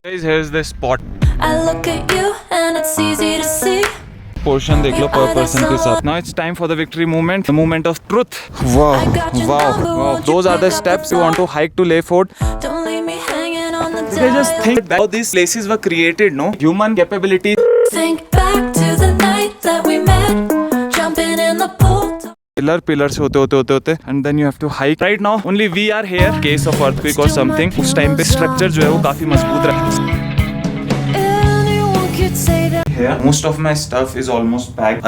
Guys, here's the spot. I look at you and it's easy to see. Portion देख लो per person के साथ. Now it's time for the victory movement, the moment of truth. Wow. Those are the steps you want to hike to Leh Fort. Don't leave me hanging on the You just think that how these places were created, no? Human capability. Think back to the night that we met, jumping in the pool. Pillar से होते and then you have to hike. Right now only we are here. Case of earthquake or something. उस time पे structure जो है वो काफी मजबूत रहा. Anyone could say that. Here, most of my stuff is almost packed.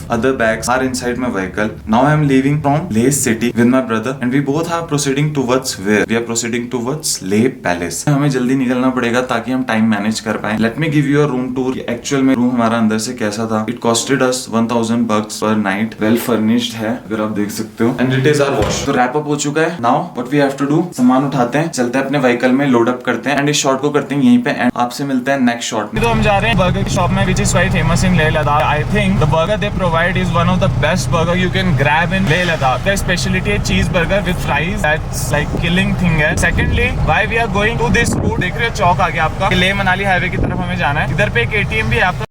Other bags are inside my vehicle. Now I am leaving from Leh city with my brother and we both are proceeding towards where? We are proceeding towards Leh Palace. हमें जल्दी निकलना पड़ेगा ताकि हम time manage कर पाएं. Let me give you a room tour. Actual में room हमारा अंदर से कैसा था? It costed us $1,000 per night. Well furnished है, अगर आप देख सकते हो. And it is our wash. तो wrap up हो चुका है. Now what we have to do? सामान उठाते हैं, चलते हैं अपने vehicle में, load up करते हैं and इस shot को करते हैं यहीं पे. And आपसे मिलते हैं next shot में. तो हम जा रहे हैं burger की shop में, which is quite famous in Leh Ladakh. I think the burger they provide is one of the best burger you can grab in Leh Ladakh. Their specialty is cheeseburger with fries. That's like killing thing है. Secondly, why we are going to this route? देख रहे हो चौक आ गया आपका. Leh Manali highway की तरफ हमें जाना है. इधर पे एक ATM भी है आपका.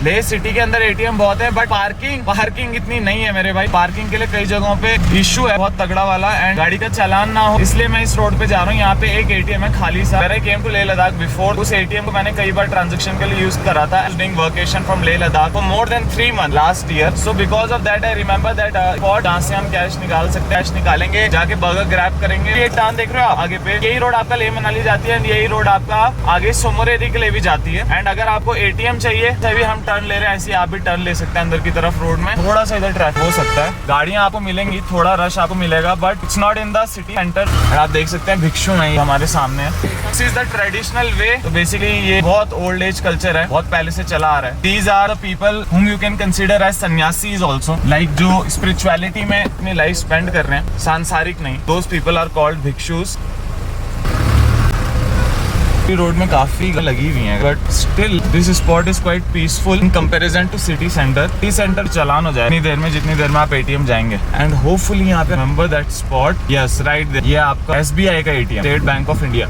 लेह सिटी के अंदर ATM बहुत है बट पार्किंग इतनी नहीं है मेरे भाई. पार्किंग के लिए कई जगहों पे इशू है बहुत तगड़ा वाला एंड गाड़ी का चालान ना हो, इसलिए मैं इस रोड पे जा रहा हूँ. यहाँ पे एक ATM है खाली सा. I came to Leh Ladakh before. उस ATM को मैंने कई बार ट्रांजेक्शन के लिए यूज करा था. Doing vacation from Leh Ladakh for more than 3 months last year. So because of that I remember that spot जहाँ से हम कैश निकाल सकते हैं. कैश निकालेंगे, जाके बर्गर ग्रैब करेंगे. ये टर्न देख रहे हो आप आगे पे, यही रोड आपका लेह मनाली जाती है एंड यही रोड आपका आगे सोमोरेरी के लिए भी जाती है. एंड अगर आपको ATM चाहिए तभी हम टर्न ले रहे हैं, ऐसे आप भी टर्न ले सकते हैं अंदर की तरफ. रोड में थोड़ा सा इधर ट्रैफिक हो सकता है, गाड़ियां आपको मिलेंगी, थोड़ा रश आपको मिलेगा but it's not in the city centre. आप देख सकते हैं भिक्षु नहीं हमारे सामने है. This is the traditional way. तो बेसिकली ये बहुत ओल्ड एज कल्चर है, बहुत पहले से चला आ रहा है. These are the people whom you can consider as sanyasis also, like जो स्पिरिचुअलिटी में अपनी लाइफ स्पेंड कर रहे हैं, सांसारिक नहीं. those people are called भिक्षुस. रोड में काफी लगी हुई हैं but still this spot is quite peaceful in comparison to city centre. City centre चालान हो जाए जितनी देर में आप ATM जाएंगे. एंड होपफुली यहाँ पे remember that spot. Yes right there, ये आपका SBI का ATM, state bank of India.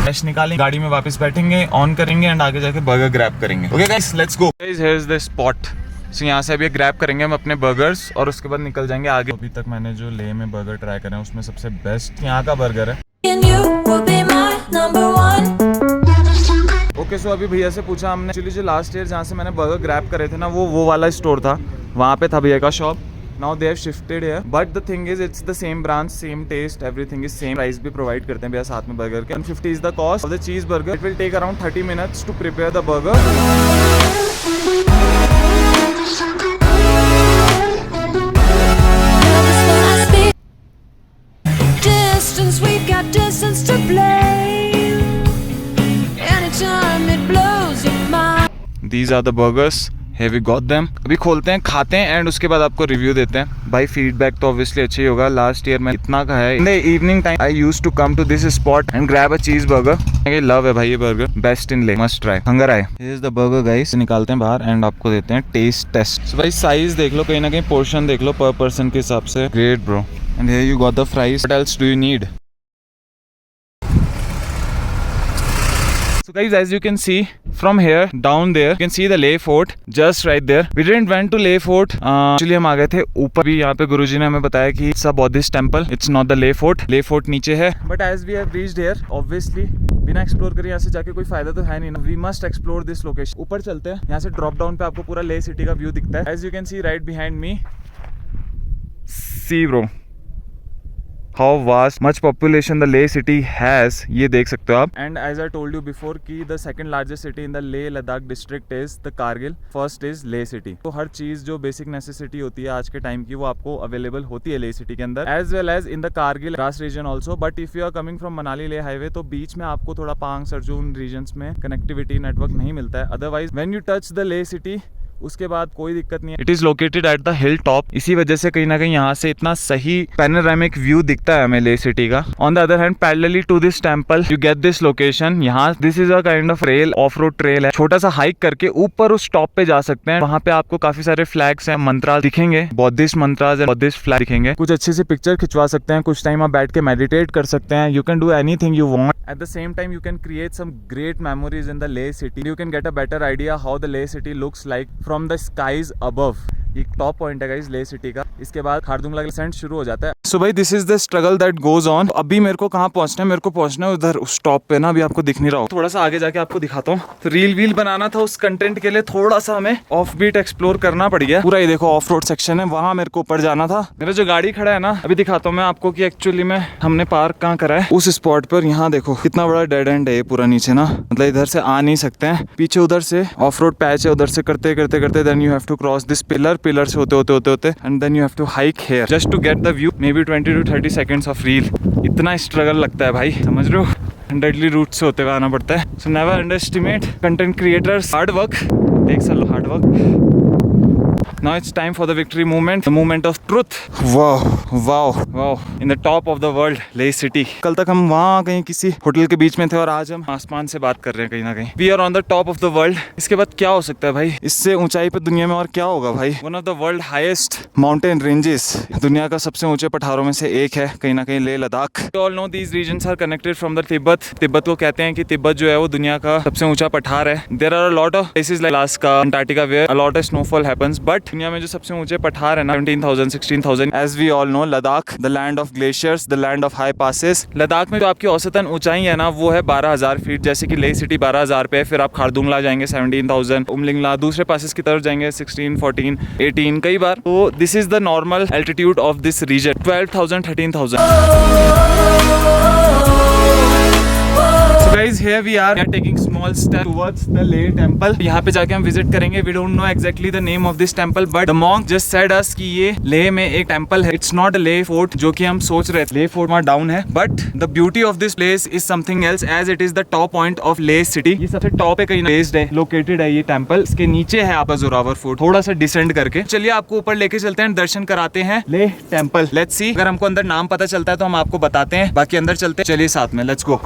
Cash निकालेंगे, गाड़ी में वापस बैठेंगे, ऑन करेंगे एंड आगे जाके बर्गर ग्रैब करेंगे. Okay guys, let's go. Guys, here is the spot. So यहाँ से अभी ग्रैब करेंगे हम अपने बर्गर्स और उसके बाद निकल जाएंगे आगे. अभी तक मैंने जो लेह में बर्गर ट्राई करे हैं उसमें सबसे बेस्ट यहाँ का बर्गर है. And you will be my number one. Okay so अभी भैया से पूछा हमने. एक्चुअली जो लास्ट ईयर जहाँ से मैंने बर्गर ग्रैब करे थे ना वो वाला स्टोर था, वहाँ पे था भैया का shop. Now they have shifted here but the thing is it's the same branch, same taste, everything is same. Price भी प्रोवाइड करते हैं भैया साथ में बर्गर के. 150 is the cost of the cheese burger. It will take around 30 minutes to prepare the burger. Distance, we've got distance to blame. Anytime it blows your mind. These are the burgers. Here we got them. अभी खोलते हैं, खाते हैं and उसके बाद आपको review देते हैं. भाई फीडबैक तो ऑब्वियसली अच्छा ही होगा. लास्ट ईयर में इतना का है. In the evening time I used to come to this spot and grab a cheese burger. Love है भाई ये बर्गर, बेस्ट इन ले, मस्ट ट्राई. हंगर आए. This is the burger guys. निकालते हैं बाहर एंड आपको देते हैं टेस्ट टेस्ट. So भाई साइज देख लो, कहीं ना कहीं पोर्शन देख लो पर पर्सन के हिसाब से. Great bro. And here you got the fries. What else do you need? So guys, as you can see from here down there, you can see the Leh Fort just right there. We didn't went to Leh Fort. Actually हम आ गए थे ऊपर. भी यहाँ पे गुरुजी ने हमें बताया कि it's a Buddhist temple. It's not the Leh Fort. Leh Fort नीचे है. But as we have reached here, obviously बिना एक्सप्लोर करे यहाँ से जाके कोई फायदा तो है नहीं ना. We must explore this location. ऊपर चलते हैं. यहाँ से ड्रॉप डाउन पे आपको पूरा लेह सिटी का व्यू दिखता है. As you can see right behind me, see bro, how vast much population the Leh city has. ये देख सकते हो आप. And as I told you before कि the second largest city in the Leh Ladakh district is the Kargil. First is Leh city. तो हर चीज जो basic necessity होती है आज के टाइम की वो आपको अवेलेबल होती है लेह सिटी के अंदर, as well as in the Kargil Ras region also. But if you are coming from Manali Leh highway तो बीच में आपको थोड़ा पांग सरजून रीजन्स में कनेक्टिविटी नेटवर्क नहीं मिलता है. Otherwise when you touch the Leh city उसके बाद कोई दिक्कत नहीं है। It is located at the hill top, इसी वजह से कहीं ना कहीं यहाँ से इतना सही पैनोरामिक व्यू दिखता है हमें ले सिटी का। On the other hand parallelly to this temple you get this location. यहाँ this is a kind of trail, off road trail है। छोटा सा हाइक करके ऊपर उस टॉप पे जा सकते हैं। वहाँ पे आपको काफी सारे फ्लैग्स हैं, मंत्रास दिखेंगे, Buddhist mantras and Buddhist flag दिखेंगे। कुछ अच्छी सी पिक्चर खिंचवा सकते हैं, कुछ टाइम आप बैठ के मेडिटेट कर सकते हैं। You can do anything you want. At the same time, you can create some great memories in the Leh city. You can get a better idea how the Leh city looks like from the skies above. एक top point है guys ले city का। इसके बाद Khardungla decent शुरू हो जाता है। सो भाई this is the struggle that goes on. अभी मेरे को कहाँ पहुंचना है? मेरे को पहुंचना है उधर उस टॉप पे ना, अभी आपको दिख नहीं रहा हो। थोड़ा सा आगे जाके आपको दिखाता हूँ। तो रील व्हील बनाना था, उस कंटेंट के लिए थोड़ा सा हमें ऑफ बीट एक्सप्लोर करना पड़ गया। पूरा ये देखो ऑफ रोड सेक्शन है, वहाँ मेरे को ऊपर जाना था। मेरा जो गाड़ी खड़ा है ना, अभी दिखाता हूँ मैं आपको कि एक्चुअली में हमने पार्क कहाँ करा है, उस स्पॉट पर। यहाँ देखो कितना बड़ा डेड एंड है पूरा नीचे ना, मतलब इधर से आ नहीं सकते हैं। पीछे उधर से ऑफ रोड पैच है, उधर से करते करते करते then you have to cross this pillar से होते and then you have to hike here just to get the view. Maybe 20 to 30 seconds of reel. इतना स्ट्रगल लगता है भाई, समझ रहे हो? 100 रूट से होते हुए आना पड़ता है। So never underestimate content creators hard work, takes a hard work. Now it's time for the victory movement, the movement of truth. Wow, in the top of the world, Leh city. कल तक हम वहाँ कहीं किसी hotel के बीच में थे और आज हम आसमान से बात कर रहे हैं कहीं ना कहीं। We are on the top of the world. इसके बाद क्या हो सकता है भाई? इससे ऊंचाई पे दुनिया में और क्या होगा भाई? One of the world highest mountain ranges, दुनिया का सबसे ऊंचे पठारों में से एक है कहीं ना कहीं Leh Ladakh. You all know these regions are connected from the Tibet. Tibet को कहते हैं कि तिब्बत जो है वो दुनिया का सबसे ऊंचा पठार है। There are a lot of places like Alaska, Antarctica where a lot of snowfall happens, but दुनिया में जो सबसे ऊंचे पठार है ना 17,000, 16,000। As we all know, Ladakh, the land of glaciers, the land of high passes। Ladakh में जो आपकी औसतन ऊंचाई है ना वो है 12,000 फीट, जैसे कि लेह सिटी 12,000 पे है। फिर आप खारदुंगला जाएंगे 17,000, उमलिंगला, दूसरे पासेस की तरफ जाएंगे 16, 14, 18 कई बार। तो this is the normal altitude of this region, 12,000, 13,000। Guys, here we are taking small step towards the Leh temple. यहाँ पे जाके हम विजिट करेंगे। We don't know exactly the name of this temple, but the monk just said us कि ये लेह में एक temple है। It's not a Leh fort जो कि हम सोच रहे थे। लेह फोर्ट वहाँ डाउन है, but the beauty of this place is something else, as it is the top point of Leh city। ये सबसे टॉप पे कहीं बेस्ड है, लोकेटेड है ये टेम्पल। इसके नीचे है आपका जोरावर फोर्ट, थोड़ा सा डिसेंड करके। चलिए आपको ऊपर लेके चलते हैं, दर्शन कराते हैं लेह टेम्पल। लेट्स सी, अगर हमको अंदर नाम पता चलता है तो हम आपको बताते हैं, बाकी अंदर चलते हैं। चलिए साथ में, लेट्स गो।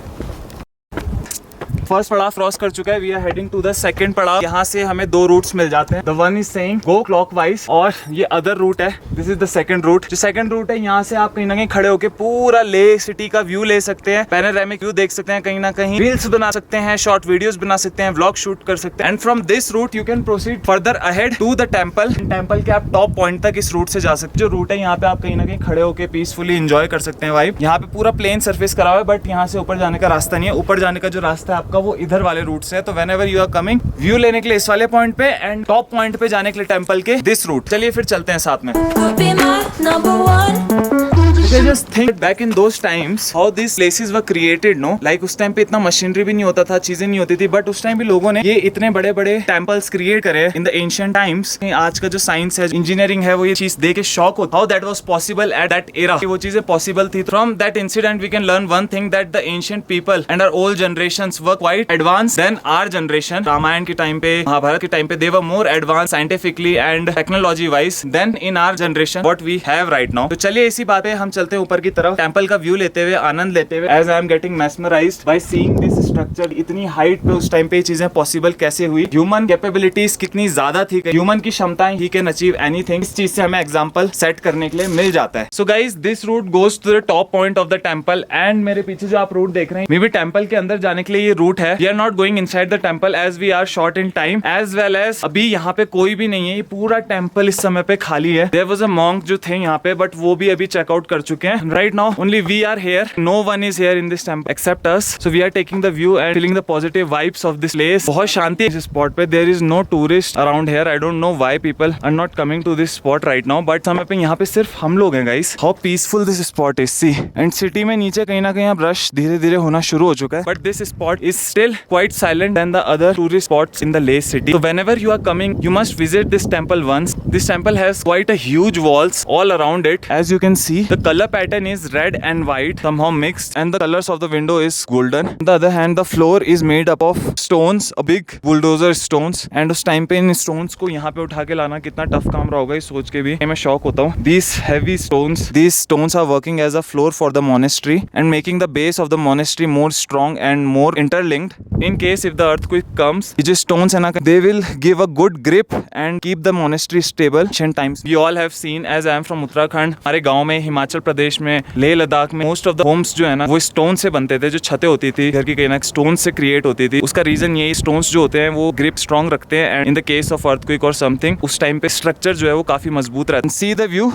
फर्स्ट पड़ाव क्रॉस कर चुका है, we are heading to the second पड़ाव। यहाँ से हमें दो रूट्स मिल जाते हैं। The one is saying go clockwise और ये अदर रूट है, this is the second route. जो सेकंड रूट है यहाँ से आप कहीं ना कहीं खड़े होकर पूरा लेह सिटी का व्यू ले सकते हैं, पैनोरामिक व्यू देख सकते हैं, कहीं ना कहीं रील्स बना सकते हैं, शॉर्ट वीडियोस बना सकते हैं, व्लॉग शूट कर सकते हैं। And from this route you can proceed further ahead to the temple. Temple के आप टॉप पॉइंट तक इस रूट से जा सकते हैं। जो रूट है यहाँ पे आप कहीं ना कहीं खड़े होकर पीसफुली एंजॉय कर सकते हैं वाइब। यहाँ पे पूरा प्लेन सर्फेस करा हुआ है, बट यहाँ से ऊपर जाने का रास्ता नहीं है। ऊपर जाने का जो रास्ता है आपका वो इधर वाले से, तो whenever you are coming, view लेने के लिए इस वाले पॉइंट पे एंड टॉप पॉइंट पे जाने के लिए टेंपल के दिस रूट। चलिए फिर चलते हैं साथ में। Would be my number one. Just think back in those times how these places were created, no? Like उस टाइम पे इतना मशीनरी भी नहीं होता था, चीजें नहीं होती थी, बट उस टाइम भी लोगों ने ये इतने बड़े बड़े टेम्पल्स क्रिएट करे इन द एंशिएंट टाइम्स। आज का जो साइंस है, इंजीनियरिंग है, वो ये चीज देख के शॉक होता how that was possible at that era. वो चीजें पॉसिबल थी। From that incident we can learn one thing, that the ancient people and our old generations were quite advance than our generation. Ramayan के time पे, महाभारत के time पे they were more advance scientifically and technology wise than in our generation what we have right now. तो चलिए इसी बात पे हम चलते हैं ऊपर की तरफ, टेंपल का व्यू लेते हुए, आनंद लेते हुए। As I am getting mesmerised by seeing this structure. इतनी हाइट पे उस टाइम पे चीजें पॉसिबल कैसे हुई, ह्यूमन कैपेबिलिटीज कितनी ज्यादा थी, ह्यूमन की क्षमताएं, ही कैन अचीव एनीथिंग। इस चीज से हमें एग्जांपल सेट करने के लिए मिल जाता है। So guys, this route goes to the top point of the temple and मेरे पीछे जो आप रूट देख रहे हैं, मे बी टेंपल के अंदर जाने के लिए ये रूट है। We are not going inside the temple as we are short in time, as well as अभी यहाँ पे कोई भी नहीं है। ये पूरा टेंपल इस समय पे खाली है। देयर वाज अ मॉन्क जो थे यहाँ पे, बट वो भी अभी चेकआउट कर चुके हैं। Right now only we are here, no one is here in this temple except us, so we are taking the view and feeling the positive vibes of this place। बहुत शांति है इस spot पे, there is no tourist around here। I don't know why people are not coming to this spot right now, but समय पे यहाँ पे सिर्फ हम लोग हैं guys। How peaceful this spot is, see। and city में नीचे कहीं ना कहीं अब रश धीरे धीरे होना शुरू हो चुका है, but this spot is still quite silent than the other tourist spots in the Leh city। So whenever you are coming, you must visit this temple once। This temple has quite a huge walls all around it, as you can see। The color pattern is red and white, somehow mixed, and the colors of the window is golden। On the other hand, and the floor is made up of stones, a big bulldozer stones. And उस time पे इन stones को यहाँ पे उठा के लाना कितना tough काम रहा होगा, ये सोच के भी मैं शॉक होता हूँ. These heavy stones are working as a floor for the monastery and making the base of the monastery more strong and more interlinked. In case if the earthquake comes, ये जो stones है ना, they will give a good grip and keep the monastery stable. Ancient times we all have seen, as I am from Uttarakhand, हमारे गाँव में, हिमाचल प्रदेश में, लेह लद्दाख में most of the homes जो है ना वो स्टोन से बनते थे. जो छतें होती थी घर की, कहीं ना स्टोन से क्रिएट होती थी. उसका रीजन यही, स्टोन्स जो होते हैं वो ग्रिप स्ट्रॉन्ग रखते हैं and in the case of earthquake और समथिंग उस टाइम पे स्ट्रक्चर जो है वो काफी मजबूत रहता है. See the view.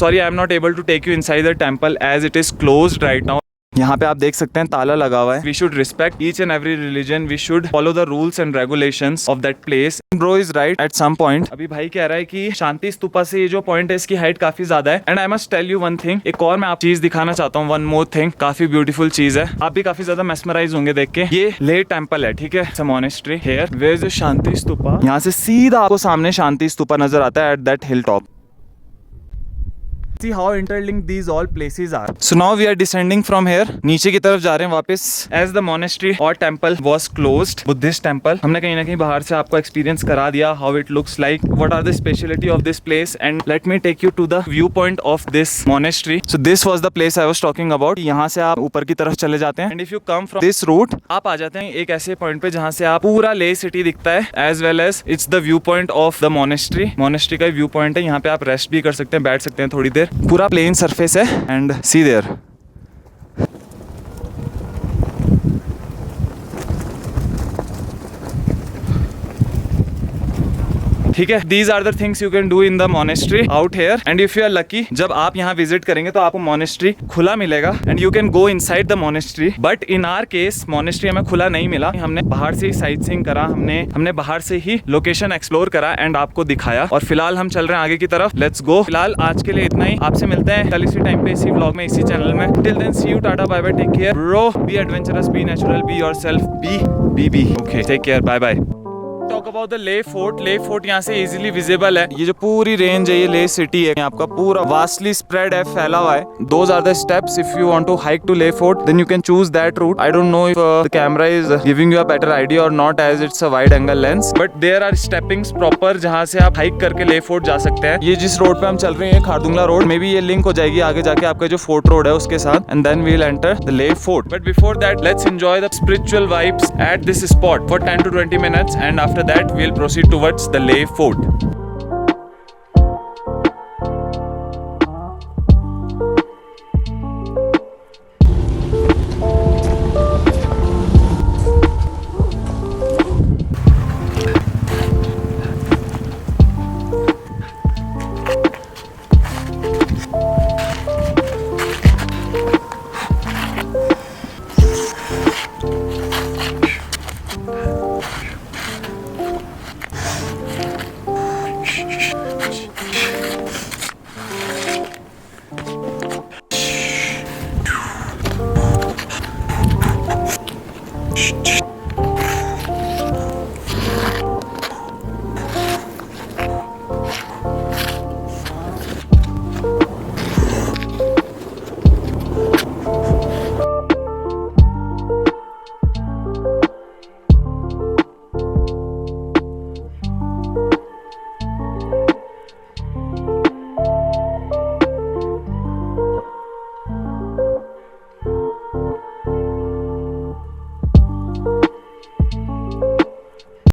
Sorry, I am not able to take you inside the temple as it is closed right now. यहाँ पे आप देख सकते हैं ताला लगा हुआ है. We should respect each and every religion. We should follow the rules and regulations of that place. Bro is right at some point. अभी भाई कह रहा है कि शांति स्तूपा से ये जो पॉइंट है इसकी हाइट काफी ज्यादा है. And I must tell you one thing. एक और मैं आप चीज दिखाना चाहता हूँ. One more thing. काफी ब्यूटीफुल चीज है. आप भी काफी ज्यादा mesmerize होंगे देख के. ये लेह टेम्पल है, ठीक है. It's a monastery here. Where is the शांति स्तूपा? यहाँ से सीधा आपको सामने शांति स्तूपा नजर आता है at that hilltop. See how interlinked these all places are. So now we are descending from here. नीचे की तरफ जा रहे हैं वापस. As the monastery or temple was closed, Buddhist temple, हमने कहीं ना कहीं बाहर से आपको experience करा दिया how it looks like, what are the speciality of this place, and let me take you to the viewpoint of this monastery. So this was the place I was talking about. यहाँ से आप ऊपर की तरफ चले जाते हैं and if you come from this route, आप आ जाते हैं एक ऐसे पॉइंट पे जहाँ से आप पूरा लेह सिटी दिखता है as well as it's the viewpoint of the monastery. Monastery का व्यू पॉइंट है. यहाँ पे आप रेस्ट भी कर सकते हैं, बैठ सकते हैं थोड़ी देर. पूरा प्लेन सरफेस है एंड सी देयर. ठीक है. These are the things you can do in the monastery out here and if you are lucky, जब आप यहाँ विजिट करेंगे तो आपको monastery खुला मिलेगा and you can go inside the monastery. But in our case monastery हमें खुला नहीं मिला. हमने बाहर से ही साइट सीइंग करा, हमने बाहर से ही लोकेशन एक्सप्लोर करा एंड आपको दिखाया. और फिलहाल हम चल रहे हैं आगे की तरफ. Let's go. फिलहाल आज के लिए इतना ही. आपसे मिलते हैं कल इसी टाइम पे इसी व्लॉग में इसी चैनल में. Till then see you, tata, bye bye, take care bro. Be adventurous, be natural, be yourself, be okay. Take care, bye bye. Talk about the Leh fort. Leh fort यहाँ से इजीली विजिबल है. ये जो पूरी range है ये Leh city है. आपका पूरा वास्टली स्प्रेड है, फैला हुआ है. Those are the steps if you want to hike to Leh fort then you can choose that route. I don't know if the camera is giving you a better idea or not as it's a wide angle lens, but there are steppings proper जहाँ से आप hike करके Leh fort जा सकते हैं. ये जिस road पे हम चल रहे हैं खारदुंगला रोड, मे बी ये लिंक हो जाएगी आगे जाके आपका जो फोर्ट रोड है उसके साथ and then we will enter the Leh fort. But before that let's enjoy the spiritual vibes at this spot for 10 to 20 minutes and after that we will proceed towards the Leh Fort. Shh.